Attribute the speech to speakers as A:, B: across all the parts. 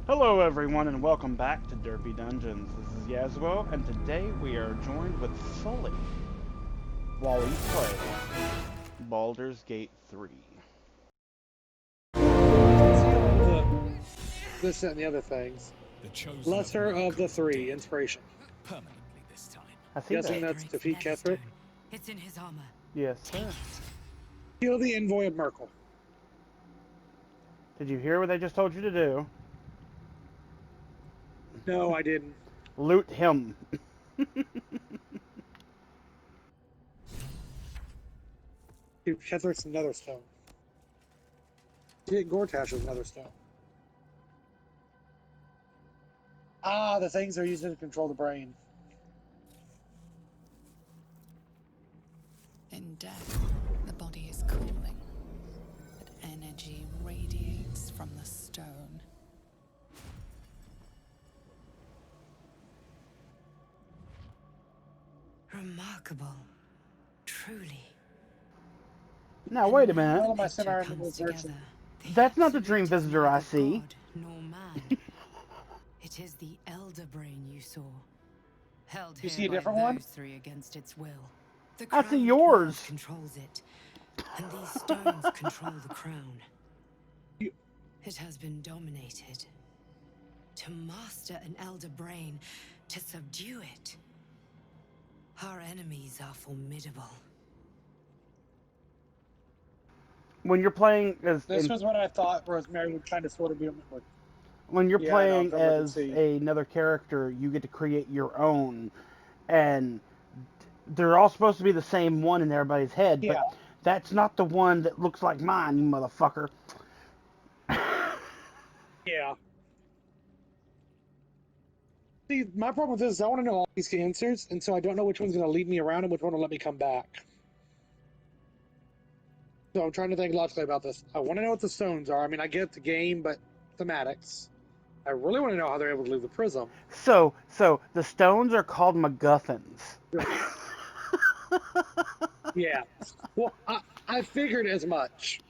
A: Hello, everyone, and welcome back to Derpy Dungeons. This is Yaswo, and today we are joined with Sully while we play Baldur's Gate 3.
B: Let's see all the this and the other things.
C: The chosen of
B: Lesser of the
C: Merkel is
B: three,
C: dead.
B: inspiration.
C: Permanently this time.
A: I see
B: Guessing
A: that.
B: that's
D: Ketherick's
B: defeat
D: netherstone.
B: Ketherick.
D: It's in his armor.
A: Yes,
D: Take
A: sir.
D: it.
B: Kill the envoy of Merkel.
A: Did you hear what they just told you to do?
B: No, I didn't.
A: Loot him.
B: Dude, Ketherick's another stone. Gortash is another stone. Ah, the things they're using to control the brain.
E: In death, the body is cooling, but energy radiates from the stone.
D: Remarkable. Truly.
A: Now, wait a
D: And now
A: minute.
B: All of
D: the
B: my
D: picture
B: semi-armored
D: comes
B: version.
D: together. The
A: That's not the
D: Absolute
A: dream
D: is
A: visitor I
D: neither
A: see.
D: God nor man. It is the Elder Brain you saw. Held
B: You
D: here
B: see a
D: by
B: different
D: those
B: one?
D: three against its will. The
A: I see
D: crowned
A: yours.
D: world controls it, and these stones control the crown.
B: You-
D: It has been dominated. To master an Elder Brain, to subdue it. Our enemies are formidable.
A: When you're playing as
B: This was what I thought Rosemary would kind of sort of be.
A: when you're
B: Yeah, I know, I'm
A: playing
B: trying to look and
A: as
B: see.
A: another character, you get to create your own, and they're all supposed to be the same one in everybody's head,
B: Yeah.
A: but that's not the one that looks like mine, you motherfucker.
B: Yeah. See, my problem with this is I want to know all these answers, and so I don't know which one's going to lead me around and which one will let me come back. So I'm trying to think logically about this. I want to know what the stones are. I mean, I get the game, but thematics. I really want to know how they're able to leave the prism.
A: So the stones are called MacGuffins.
B: Yeah. Well, I figured as much.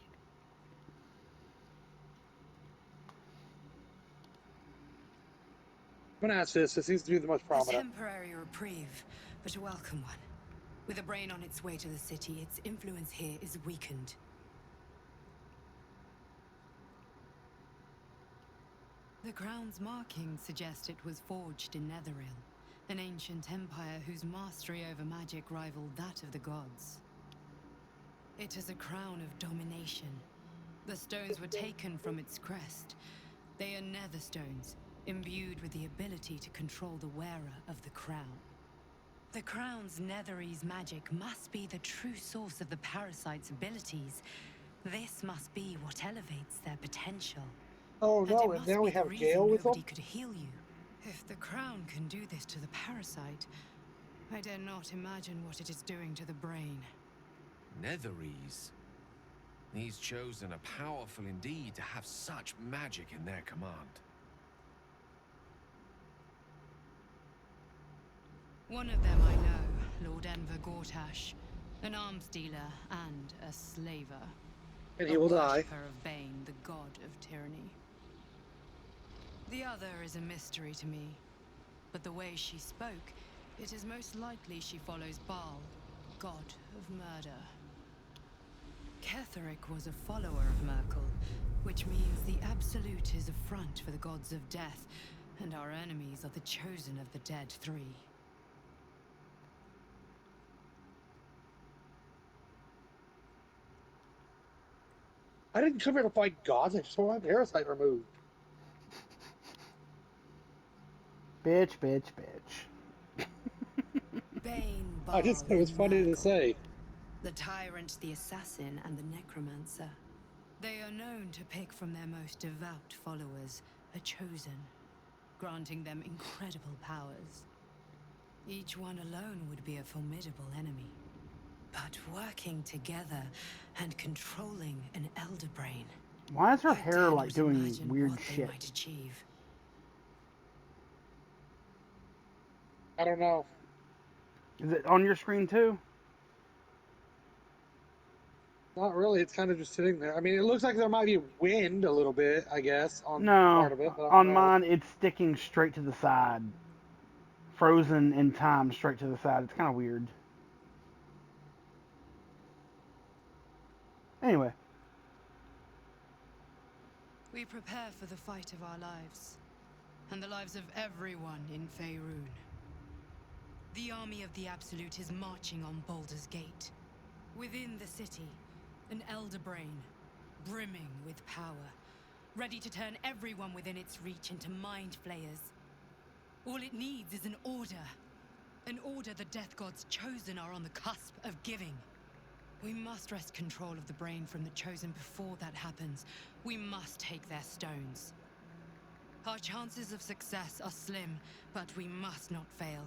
B: I'm going to ask this. This seems to be the most
D: A
B: prominent.
D: temporary reprieve, but a welcome one. With a brain on its way to the city, its influence here is weakened. The crown's markings suggest it was forged in Netheril, an ancient empire whose mastery over magic rivaled that of the gods. It is a crown of domination. The stones were taken from its crest. They are nether stones, imbued with the ability to control the wearer of the crown. The crown's Netherese magic must be the true source of the parasite's abilities. This must be what elevates their potential.
B: Oh,
D: And
B: no,
D: it
B: and
D: must
B: now
D: be
B: we
D: the
B: have
D: reason
B: Gale with
D: nobody
B: them?
D: could heal you. If the crown can do this to the parasite, I dare not imagine what it is doing to the brain.
F: Netherese. These chosen are powerful indeed to have such magic in their command.
D: One of them I know, Lord Enver Gortash, an arms dealer and a slaver.
B: And he
D: A
B: will die.
D: worshipper of Bane, the god of tyranny. The other is a mystery to me, but the way she spoke, it is most likely she follows Baal, god of murder. Ketherick was a follower of Merkel, which means the Absolute is a front for the gods of death, and our enemies are the chosen of the Dead Three.
B: I didn't come here to fight gods. I just want my parasite removed.
A: Bitch, bitch, bitch.
D: Bane,
B: I just
D: Baal,
B: thought it was
D: and
B: funny to
D: Merkel.
B: say.
D: The tyrant, the assassin, and the necromancer. They are known to pick from their most devout followers a chosen, granting them incredible powers. Each one alone would be a formidable enemy. But working together and controlling an elder brain,
A: Why is her
D: I
A: hair
D: dare
A: like
D: not
A: doing
D: imagine
A: weird
D: what they
A: shit?
D: might achieve.
B: I don't know.
A: Is it on your screen too?
B: Not really. It's kind of just sitting there. I mean, it looks like there might be wind a little bit, I guess, on
A: No,
B: part of it, but I don't
A: on
B: know.
A: mine it's sticking straight to the side, frozen in time, straight to the side. It's kind of weird. Anyway,
D: We prepare for the fight of our lives, and the lives of everyone in Faerun. The army of the Absolute is marching on Baldur's Gate. Within the city, an elder brain, brimming with power, ready to turn everyone within its reach into mind flayers. All it needs is an order the Death God's chosen are on the cusp of giving. We must wrest control of the brain from the chosen before that happens. We must take their stones. Our chances of success are slim, but we must not fail.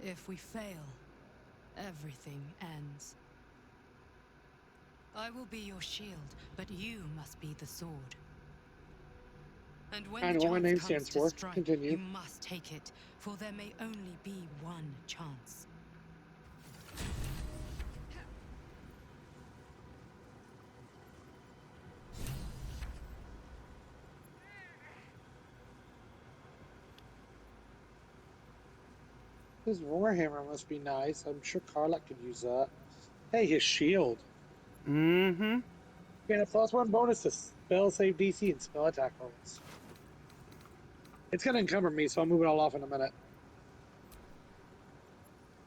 D: If we fail, everything ends. I will be your shield, but you must be the sword. And when
B: I
D: the
B: know what my name
D: chance comes
B: stands
D: to
B: for.
D: strike,
B: Continue.
D: you must take it, for there may only be one chance.
B: His warhammer must be nice. I'm sure Karlak could use that. Hey, his shield.
A: mm-hmm.
B: Gain a +1 bonus to spell save DC and spell attack rolls. It's going to encumber me, so I'll move it all off in a minute.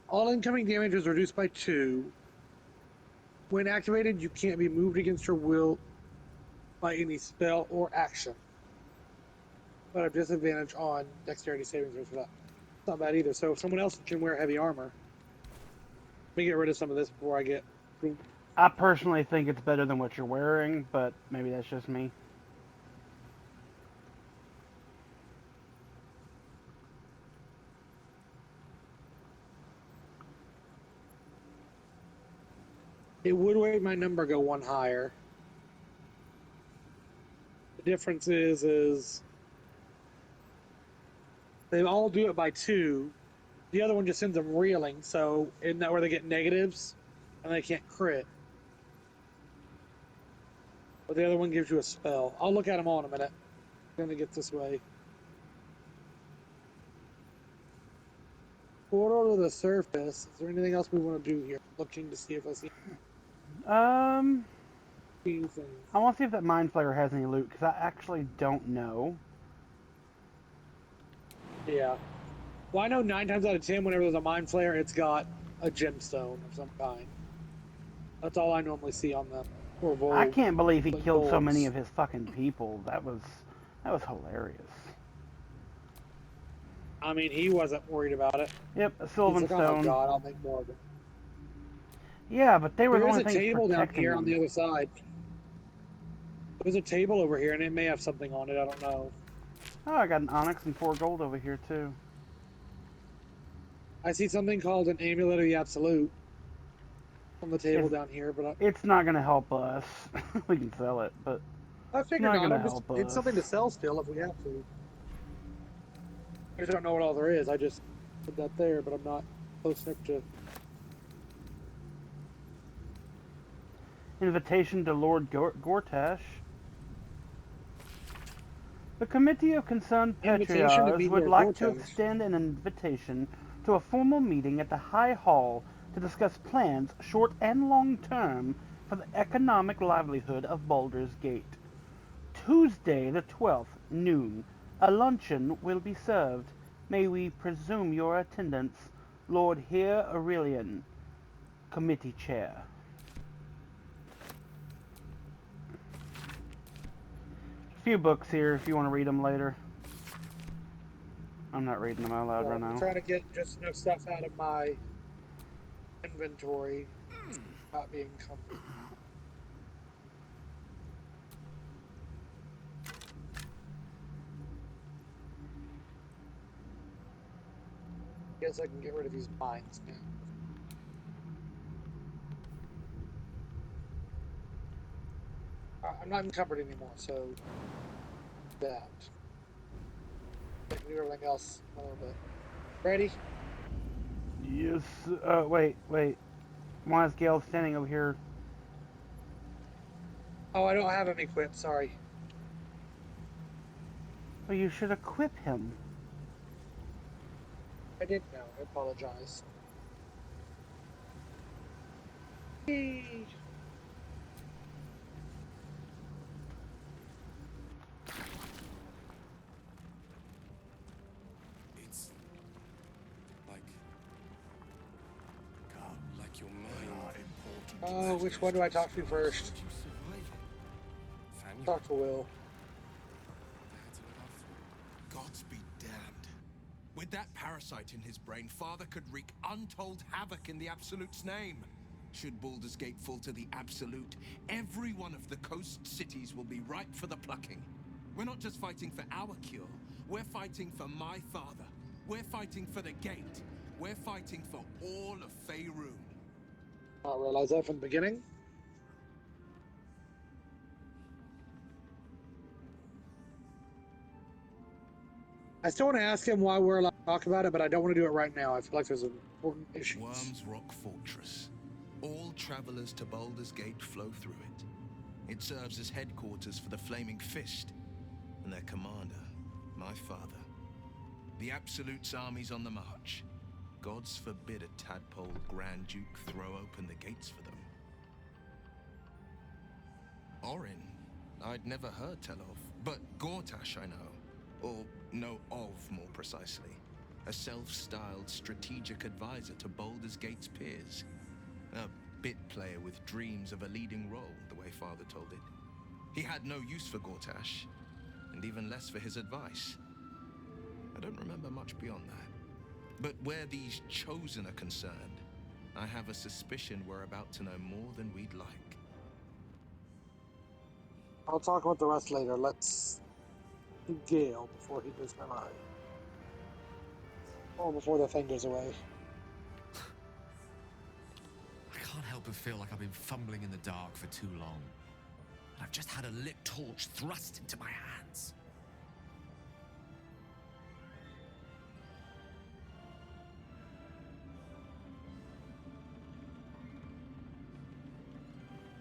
B: All incoming damage is reduced by 2. When activated, you can't be moved against your will by any spell or action. But have disadvantage on dexterity saving throws for that. It's not bad either. So if someone else can wear heavy armor, let me get rid of some of this before I get.
A: I personally think it's better than what you're wearing, but maybe that's just me.
B: It would make my number go 1 higher. The difference is they all do it by 2. The other one just sends them reeling, so isn't that where they get negatives and they can't crit? But the other one gives you a spell. I'll look at them all in a minute. I'm gonna get this way. Portal to the surface. Is there anything else we want to do here? Looking to see if I see anything.
A: I want to see if that Mind Flayer has any loot, because I actually don't know.
B: Yeah. Well, I know 9 times out of 10, whenever there's a Mind Flayer, it's got a gemstone of some kind. That's all I normally see on them. Or Volk.
A: I can't believe he
B: Like
A: killed so many
B: Volks.
A: of his fucking people. That was hilarious.
B: I mean, he wasn't worried about it.
A: Yep, a
B: He's
A: Sylvan
B: like, oh
A: Stone.
B: god, I'll make more of it.
A: Yeah, but they were the
B: There is
A: only
B: a
A: things
B: table down
A: protecting
B: here on the
A: them.
B: other side. There's a table over here, and it may have something on it. I don't know.
A: Oh, I got an onyx and 4 gold over here too.
B: I see something called an Amulet of the Absolute on the table
A: It's-
B: down here, but
A: It's not gonna help us. We can sell it, but
B: I
A: it's
B: figured
A: not
B: not.
A: gonna
B: I'm just,
A: help
B: it's
A: us.
B: something to sell still if we have to. I just don't know what all there is. I just put that there, but I'm not close enough to.
A: Invitation to Lord Gortash. The Committee of Concerned
B: Invitation to
A: Patriarchs
B: meet
A: would
B: Lord
A: like to
B: Gortash.
A: extend an invitation to a formal meeting at the High Hall to discuss plans, short and long term, for the economic livelihood of Baldur's Gate. Tuesday the 12th, noon. A luncheon will be served. May we presume your attendance, Lord Here Aurelian, Committee Chair. A few books here if you want to read them later. I'm not reading them out loud right
B: I'm
A: now.
B: trying to get just enough stuff out of my inventory, not being comfortable. Guess I can get rid of these mines now. I'm not encumbered anymore, so that. I can do everything else a little bit. Ready?
A: Yes. Wait. Why is Gale standing over here?
B: Oh, I don't have him equipped. Sorry.
A: Well, you should equip him.
B: I didn't know. I apologize. Yay.
F: It's like your mind.
B: Oh, which one do I talk to first?
F: You survive it. Fam,
B: Talk to Will.
F: that's enough.
C: Gods be damned. With that parasite in his brain, Father could wreak untold havoc in the Absolute's name. Should Baldur's Gate fall to the Absolute, every one of the coast cities will be ripe for the plucking. We're not just fighting for our cure, we're fighting for my father. We're fighting for the Gate. We're fighting for all of Faerun.
B: I realized that from the beginning. I still want to ask him why we're allowed to talk about it, but I don't want to do it right now. I feel like there's important issues.
C: Worm's Rock Fortress. All travelers to Baldur's Gate flow through it. It serves as headquarters for the Flaming Fist and their commander, my father. The Absolute's army's on the march. Gods forbid a tadpole Grand Duke throw open the gates for them. Orin, I'd never heard tell of, but Gortash I know. Or know of, more precisely. A self-styled strategic advisor to Baldur's Gate's peers. A bit player with dreams of a leading role, the way Father told it. He had no use for Gortash, and even less for his advice. I don't remember much beyond that. But where these Chosen are concerned, I have a suspicion we're about to know more than we'd like.
B: I'll talk about the rest later. Let's do Gale before he goes bye-bye. Or before the thing goes away.
F: I can't help but feel like I've been fumbling in the dark for too long. And I've just had a lit torch thrust into my hands.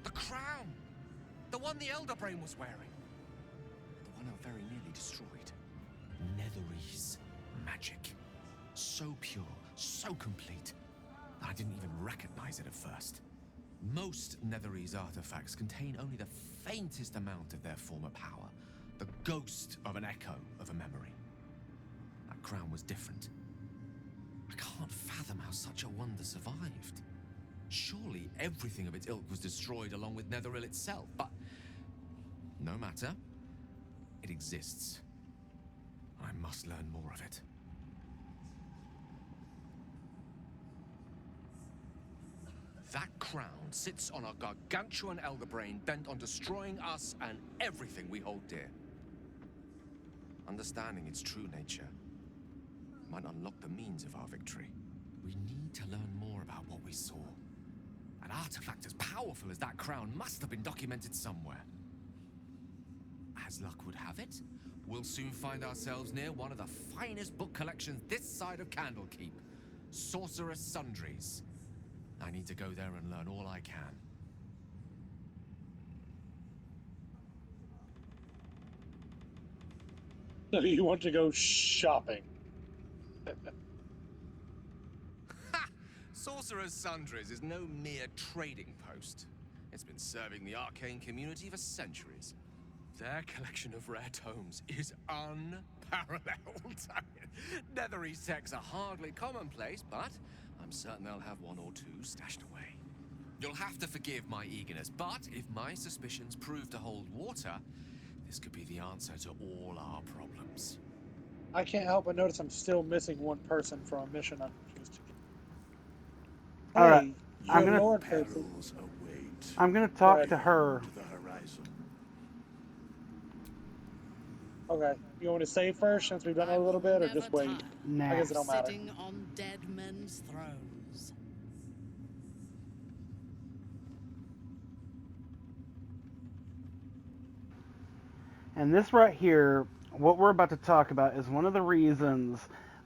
F: The crown! The one the Elder Brain was wearing. The one I very nearly destroyed. Netherese magic. So pure, so complete, that I didn't even recognize it at first. Most Netherese artifacts contain only the faintest amount of their former power. The ghost of an echo of a memory. That crown was different. I can't fathom how such a wonder survived. Surely everything of its ilk was destroyed along with Netheril itself, but no matter. It exists. I must learn more of it. That crown sits on a gargantuan elder brain bent on destroying us and everything we hold dear. Understanding its true nature might unlock the means of our victory. We need to learn more about what we saw. An artifact as powerful as that crown must have been documented somewhere. As luck would have it, we'll soon find ourselves near one of the finest book collections this side of Candlekeep. Sorcerer's Sundries. I need to go there and learn all I can.
B: So you want to go shopping?
F: Ha! Sorcerer's Sundries is no mere trading post. It's been serving the arcane community for centuries. Their collection of rare tomes is unparalleled. Netherese texts are hardly commonplace, but I'm certain they'll have one or two stashed away. You'll have to forgive my eagerness, but if my suspicions prove to hold water, this could be the answer to all our problems.
B: I can't help but notice I'm still missing one person from a mission I'm refused to get.
A: All right,
B: Hey,
A: I'm
B: your
A: gonna-
B: Lord person.
C: Perils await
A: I'm gonna talk
B: Right.
A: to her.
C: to the horizon.
B: Okay, you want me to save first since we've done it a little bit, or just wait? I
A: Nah.
B: guess it don't matter.
G: Sitting on dead men's thrones.
A: And this right here, what we're about to talk about, is one of the reasons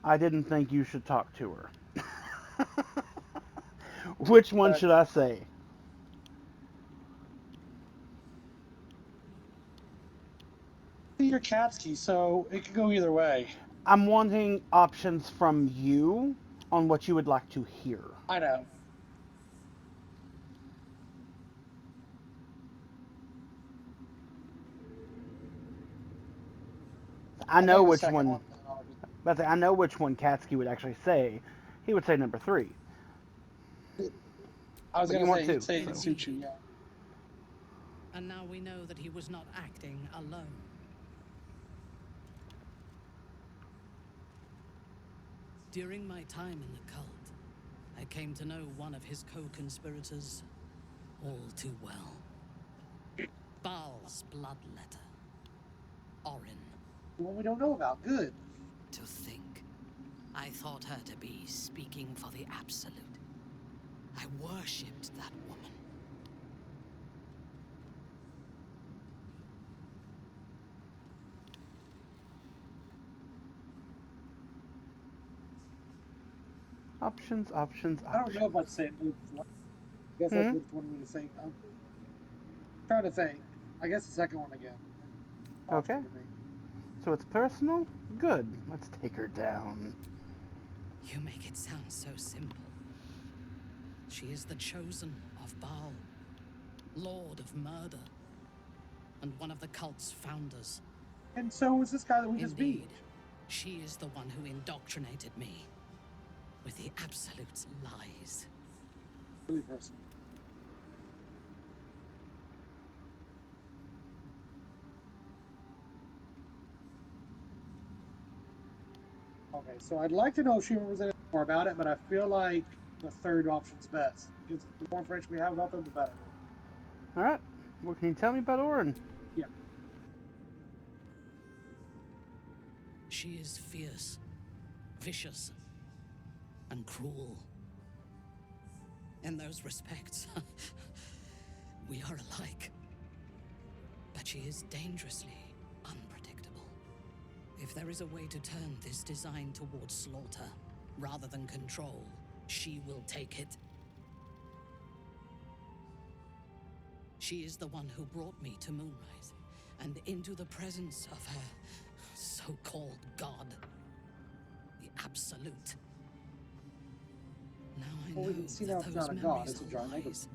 A: I didn't think you should talk to her. Which one
B: Okay.
A: should I say?
B: Kathy or Katsuki, so it could go either way.
A: I'm wanting options from you on what you would like to hear.
B: I know.
A: I know
B: think the
A: which
B: second
A: one. But I know which one Katsuki would actually say. He would say number 3.
B: I was
A: But
B: going
A: you
B: to
A: want
B: say, he'd
A: two,
B: say
A: so.
B: Itsuchi, yeah.
G: And now we know that he was not acting alone. During my time in the cult, I came to know one of his co-conspirators all too well. Baal's bloodletter. Orin.
B: One we don't know about. Good.
G: To think. I thought her to be speaking for the Absolute. I worshipped that woman.
A: Options, options,
B: I don't
A: options.
B: know if I'd say it. I guess that's which one we would say. I'm trying to think. I guess the second one again.
A: Okay. So it's personal? Good. Let's take her down.
G: You make it sound so simple. She is the chosen of Baal, Lord of Murder, and one of the cult's founders.
B: And so was this guy that we just beat.
G: Indeed, she is the one who indoctrinated me with the Absolute's lies.
B: Really personal. Okay, so I'd like to know if she remembers anything more about it, but I feel like the third option's best. Because the more information we have about them, the better.
A: Alright. What can you tell me about Orin?
B: Yeah.
G: She is fierce, vicious, and cruel. In those respects, we are alike. But she is dangerously unpredictable. If there is a way to turn this design towards slaughter, rather than control, she will take it. She is the one who brought me to Moonrise, and into the presence of her so-called god. The Absolute. Now I know
B: Well, we can see now
G: that
B: it's
G: those
B: not a god,
G: memories
B: it's a
G: are
B: giant negative.
G: lies.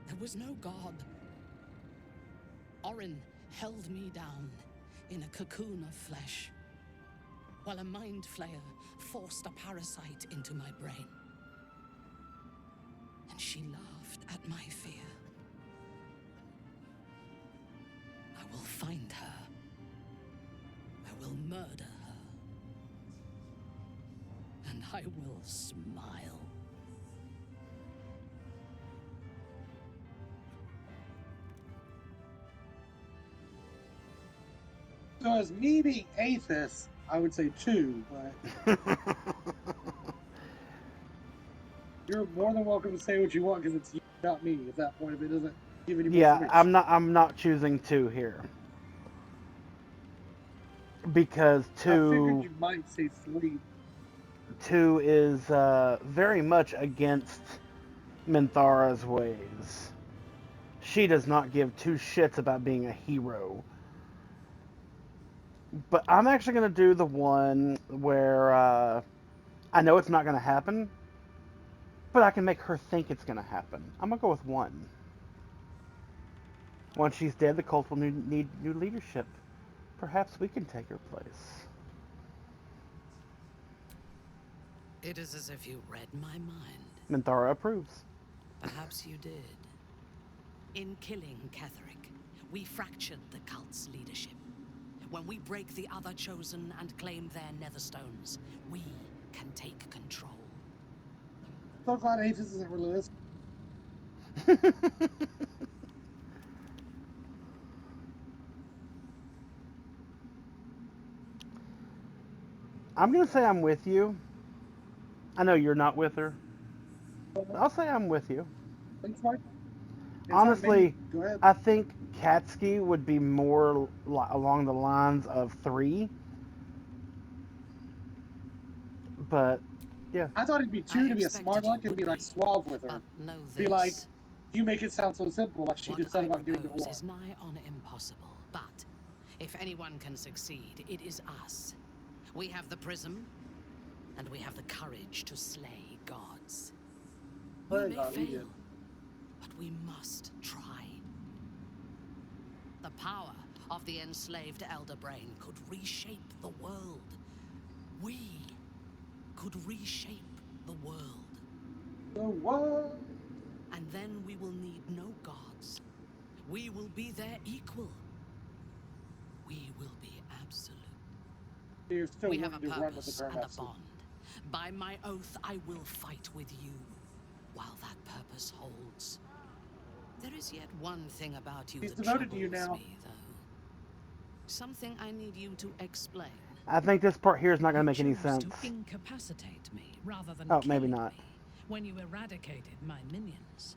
G: There was no god. Orin held me down in a cocoon of flesh, while a mind flayer forced a parasite into my brain. And she laughed at my fear. I will find her. I will murder her. And I will smile.
B: So as me being atheist, I would say 2, but you're more than welcome to say what you want because it's you, not me at that point if it doesn't give any more
A: Yeah,
B: information.
A: I'm not choosing 2 here. Because
B: I figured
A: 2
B: you might say 3.
A: is very much against Minthara's ways. She does not give 2 shits about being a hero. But I'm actually going to do the one where I know it's not going to happen, but I can make her think it's going to happen. I'm going to go with 1. Once she's dead, the cult will need new leadership. Perhaps we can take her place.
G: It is as if you read my mind.
A: Minthara approves.
G: Perhaps you did. In killing Ketheric, we fractured the cult's leadership. When we break the other chosen and claim their netherstones, we can take control.
B: So glad atheist isn't really this.
A: I'm going to say I'm with you. I know you're not with her. I'll say I'm with you.
B: Thanks, Mike.
A: Honestly,
B: Go ahead.
A: I think Katsuki would be more along the lines of 3. But, yeah.
B: I thought it'd be 2 to be a smart aleck and be like suave with her.
G: But know
B: Be like,
G: this.
B: You make it sound so simple, like she
G: What
B: just said
G: I
B: about doing it
G: propose
B: all.
G: is nigh on impossible, but if anyone can succeed, it is us. We have the prism, and we have the courage to slay gods. We
B: Slay
G: may
B: God, we
G: fail,
B: did.
G: but we must try. The power of the enslaved Elder Brain could reshape the world. We could reshape the world.
B: So what?
G: And then we will need no gods. We will be their equal. We will be absolute.
B: You're still
G: We have a
B: willing to run with the
G: purpose
B: current
G: and a
B: absolute.
G: bond. By my oath, I will fight with you while that purpose holds. There is yet one thing about you
B: He's
G: that
B: devoted to you
G: troubles
B: now.
G: me, though. Something I need you to explain.
A: I think this part here is not going to
H: You
A: make any
H: chose
A: sense.
H: to incapacitate me rather than
A: Oh, maybe
H: killing
A: not.
H: me when you eradicated my minions.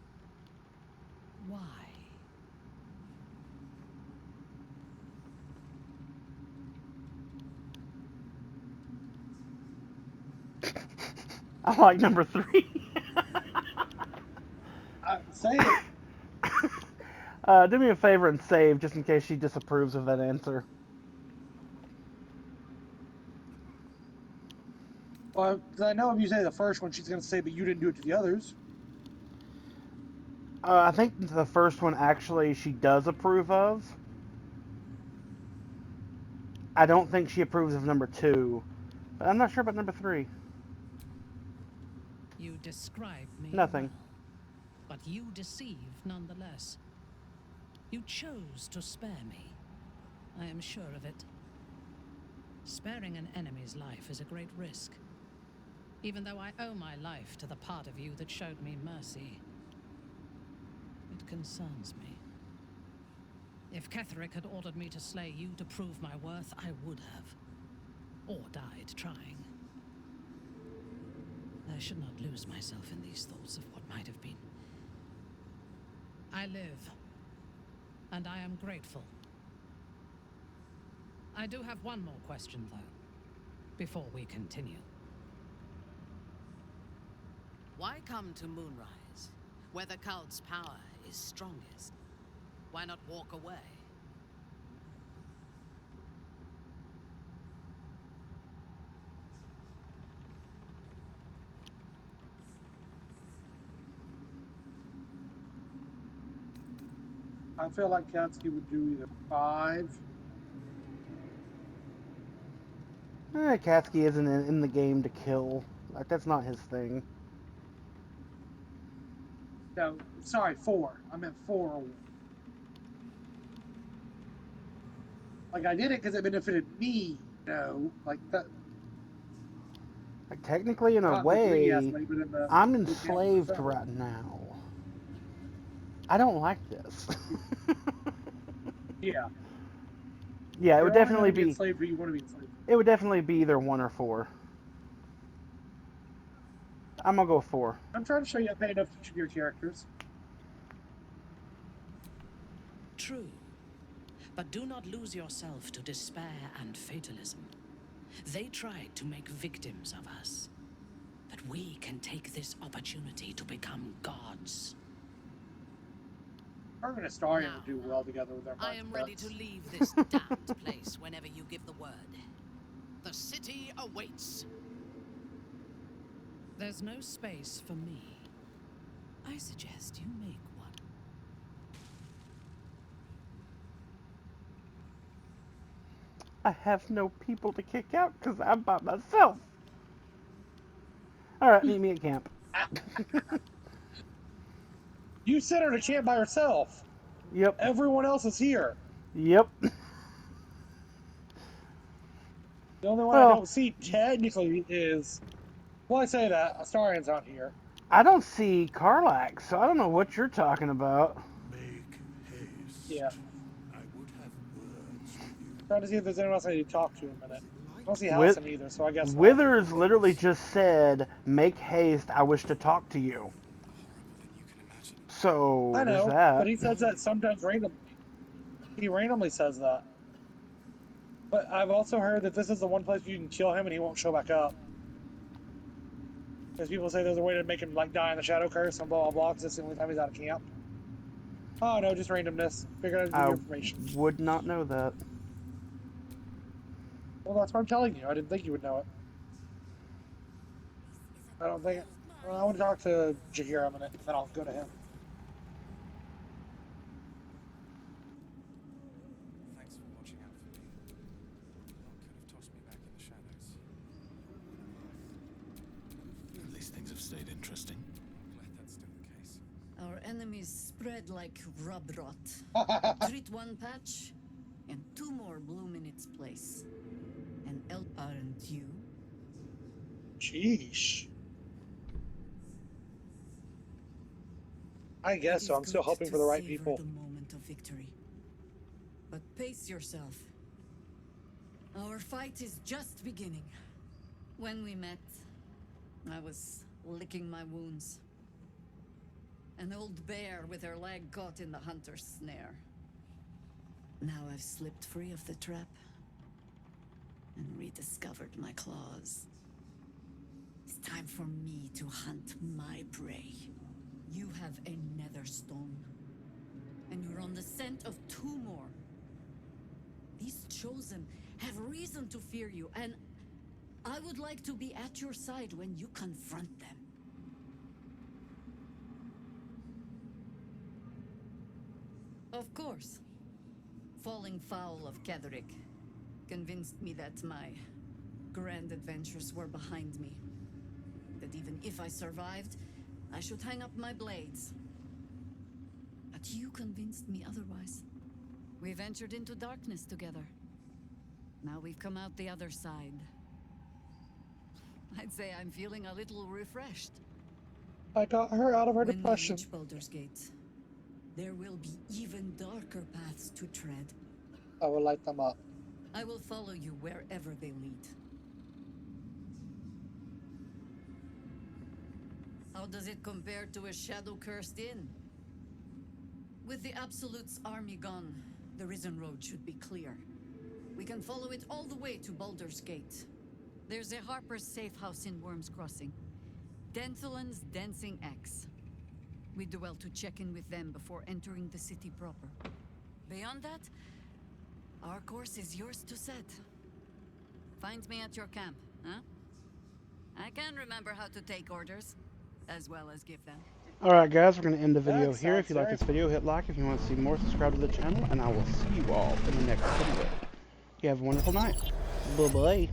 H: Why?
A: I like number 3.
B: Say it.
A: Do me a favor and save, just in case she disapproves of that answer.
B: Well, 'cause I know if you say the first one, she's going to say, but you didn't do it to the others.
A: I think the first one actually she does approve of. I don't think she approves of number 2, but I'm not sure about number 3.
H: You described me
A: Nothing.
H: well, but you deceived nonetheless. You chose to spare me. I am sure of it. Sparing an enemy's life is a great risk. Even though I owe my life to the part of you that showed me mercy, it concerns me. If Ketherick had ordered me to slay you to prove my worth, I would have. Or died trying. I should not lose myself in these thoughts of what might have been. I live, and I am grateful. I do have one more question, though, before we continue.
G: Why come to Moonrise, where the cult's power is strongest? Why not walk away?
B: I feel like Katsky would do either 5.
A: Katsuki isn't in the game to kill. Like, that's not his thing.
B: No, sorry, 4. I meant 4. Like, I did it because it benefited me. No, like that.
A: Like, technically, in a
B: Not the greedy
A: way,
B: aspect, but in the
A: I'm
B: looking at
A: enslaved
B: myself.
A: right now. I don't like this.
B: Yeah.
A: Yeah, it
B: You're
A: would
B: only
A: definitely
B: gonna be
A: be.
B: enslaved who you want to be enslaved.
A: It would definitely be either 1 or 4. I'm gonna go with 4.
B: I'm trying to show you I pay enough to your characters.
G: True. But do not lose yourself to despair and fatalism. They tried to make victims of us. But we can take this opportunity to become gods.
B: Her and Astarion
G: Now,
B: would do well together with their
G: I am ready to
B: mindsets.
G: leave this damned place whenever you give the word. The city awaits.
H: There's no space for me. I suggest you make one.
A: I have no people to kick out because I'm by myself. Alright, meet me at camp.
B: You sent her to camp by herself.
A: Yep.
B: Everyone else is here.
A: Yep.
B: The only one I don't see technically is. Well, I say that Astarion's not here.
A: I don't see Karlach, so I don't know what you're talking about.
I: Make haste.
B: Yeah.
I: I would have words with you.
B: Trying to see if there's anyone else I need to talk to in a minute. I don't see
A: With-
B: Halson either, so I guess.
A: Withers literally just said, "Make haste, I wish to talk to you."
I: Horrible than you can imagine.
A: So,
B: I know,
A: there's that.
B: but he says that sometimes randomly. He randomly says that. But I've also heard that this is the one place you can kill him and he won't show back up. Because people say there's a way to make him like die in the shadow curse and blah blah blah, because it's the only time he's out of camp. Oh no, just randomness. Figured I'd give
A: I
B: you information.
A: would not know that.
B: Well, that's what I'm telling you. I didn't think you would know it. I don't think. Well, I want to talk to Jahir a minute, and then I'll go to him.
I: Thanks for watching out for me. Lot could have tossed me back in the shadows.
F: At least things have stayed interesting.
I: Glad that's still the case.
G: Our enemies spread like rub rot. Treat one patch, and two more bloom in its place. And Elpar and you.
B: Sheesh. I
G: It
B: guess so.
G: is
B: I'm still
G: good
B: hoping
G: to
B: for the right
G: savor
B: people.
G: the moment of victory. But pace yourself. Our fight is just beginning. When we met, I was licking my wounds. An old bear with her leg caught in the hunter's snare. Now I've slipped free of the trap and rediscovered my claws. It's time for me to hunt my prey. You have a nether stone, and you're on the scent of two more. These chosen have reason to fear you, and I would like to be at your side when you confront them. Of course, falling foul of Ketherick convinced me that my grand adventures were behind me. That even if I survived, I should hang up my blades. But you convinced me otherwise. We ventured into darkness together. Now we've come out the other side. I'd say I'm feeling a little refreshed.
B: I got her out of her
G: When we
B: depression.
G: reach Baldur's Gate, there will be even darker paths to tread.
B: I will light them up.
G: I will follow you wherever they lead. How does it compare to a shadow-cursed inn? With the Absolute's army gone, the Risen Road should be clear. We can follow it all the way to Baldur's Gate. There's a Harper's safe house in Worm's Crossing. Denthalen's Dancing X. We do well to check in with them before entering the city proper. Beyond that, our course is yours to set. Find me at your camp, huh? I can remember how to take orders, as well as give them.
A: Alright guys, we're going to end the video
B: That
A: here. If you like
B: sounds
A: this video, hit like. If you want to see more, subscribe to the channel, and I will see you all in the next video. You have a wonderful night. Bye-bye.